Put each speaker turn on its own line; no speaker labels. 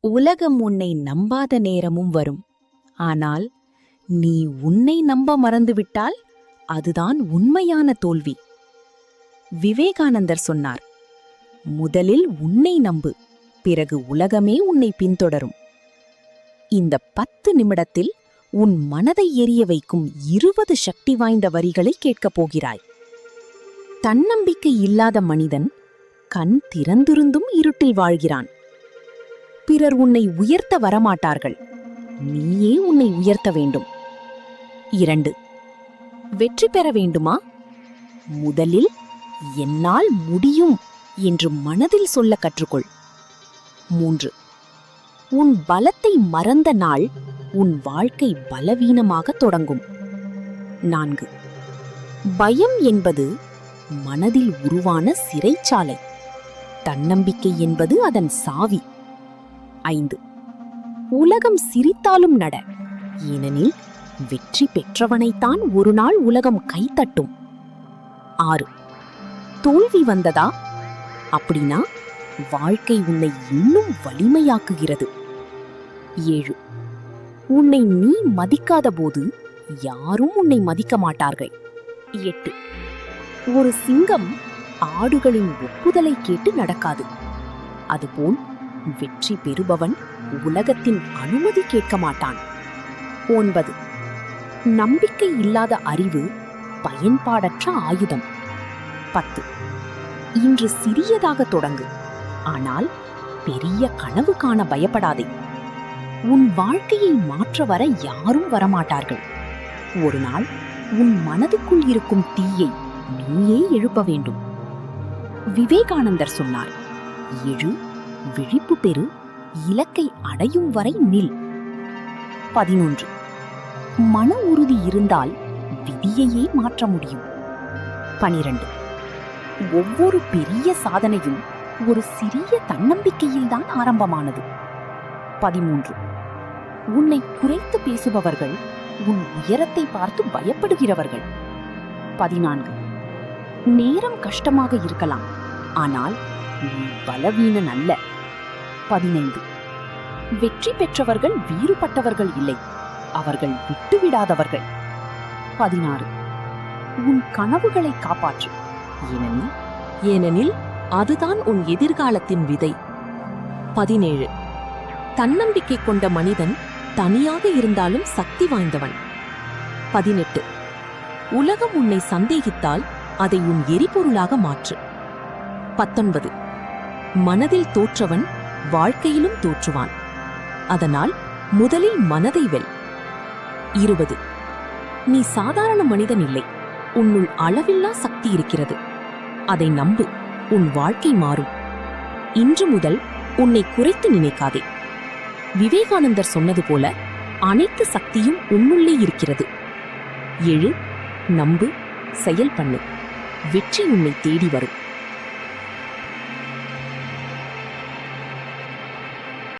உலகம் உன்னை நம்பாத நேரமும் வரும். ஆனால் நீ உன்னை நம்ப மறந்துவிட்டால் அதுதான் உண்மையான தோல்வி. விவேகானந்தர் சொன்னார், முதலில் உன்னை நம்பு, பிறகு உலகமே உன்னை பின்தொடரும். இந்த 10 நிமிடத்தில் உன் மனதை எரிய வைக்கும் 20 சக்தி வாய்ந்த வரிகளை கேட்கப் போகிறாய். தன்னம்பிக்கை இல்லாத மனிதன் கண் திறந்திருந்தும் இருட்டில் வாழ்கிறான். பிறர் உன்னை உயர்த்த வரமாட்டார்கள், நீயே உன்னை உயர்த்த வேண்டும். 2. வெற்றி பெற வேண்டுமா? முதலில் என்னால் முடியும் என்று மனதில் சொல்ல கற்றுக்கொள். 3. உன் பலத்தை மறந்த நாள் உன் வாழ்க்கை பலவீனமாக தொடங்கும். 4. பயம் என்பது மனதில் உருவான சிறைச்சாலை, தன்னம்பிக்கை என்பது அதன் சாவி. 5. உலகம் சிரித்தாலும் நட, ஏனெனில் வெற்றி பெற்றவனைத்தான் ஒரு நாள் உலகம் கைத்தட்டும். 6. தோல்வி வந்ததா? அப்படின்னா வாழ்க்கை உன்னை இன்னும் வலிமையாக்குகிறது. 7. உன்னை நீ மதிக்காத போது யாரும் உன்னை மதிக்க மாட்டார்கள். 8. ஒரு சிங்கம் ஆடுகளின் ஒப்புதலை கேட்டு நடக்காது. அதுபோல் வெற்றி பெறுபவன் உலகத்தின் அனுமதி கேட்க மாட்டான். 9. நம்பிக்கை இல்லாத அறிவு பயன்பாடற்ற ஆயுதம். 10. இன்று சிறியதாக தொடங்கு, ஆனால் பெரிய கனவு காண பயப்படாதே. உன் வாழ்க்கையை மாற்ற வர யாரும் வரமாட்டார்கள். ஒரு நாள் உன் மனதுக்குள் இருக்கும் தீயை நீயே எழுப்ப வேண்டும். விவேகானந்தர் சொன்னார், எழு, விழிப்பு பெறு, இலக்கை அடையும் வரை நில். 11. மன உறுதி இருந்தால் விதியையே மாற்ற முடியும். 12. ஒவ்வொரு பெரிய சாதனையும் ஒரு சிறிய தன்னம்பிக்கையில்தான் ஆரம்பமானது. 13. உன்னை குறைத்து பேசுபவர்கள் உன் உயரத்தை பார்த்து பயப்படுகிறவர்கள். 14. நேரம் கஷ்டமாக இருக்கலாம், ஆனால் நீ பலவீனன் அல்ல. 15. வெற்றி பெற்றவர்கள் வீறுபட்டவர்கள் இல்லை, அவர்கள் விட்டுவிடாதவர்கள். 16. உன் கனவுகளை காப்பாற்று, ஏனெனில் அதுதான் உன் எதிர்காலத்தின் விதை. 17. தன்னம்பிக்கை கொண்ட மனிதன் தனியாக இருந்தாலும் சக்தி வாய்ந்தவன். 18. உலகம் உன்னை சந்தேகித்தால் அதை உன் எரிபொருளாக மாற்று. 19. மனதில் தோற்றவன் வாழ்க்கையிலும் தோற்றுவான், அதனால் முதலில் மனதை வெல். 20. நீ சாதாரண மனிதன் இல்லை, உன்னுள் அளவில்லா சக்தி இருக்கிறது. அதை நம்பு, உன் வாழ்க்கை மாறும். இன்று முதல் உன்னை குறைத்து நினைக்காதே. விவேகானந்தர் சொன்னது போல அனைத்து சக்தியும் உன்னுள்ளே இருக்கிறது. எழு, நம்பு, செயல் பண்ணு, வெற்றி உன்னை தேடி வரும்.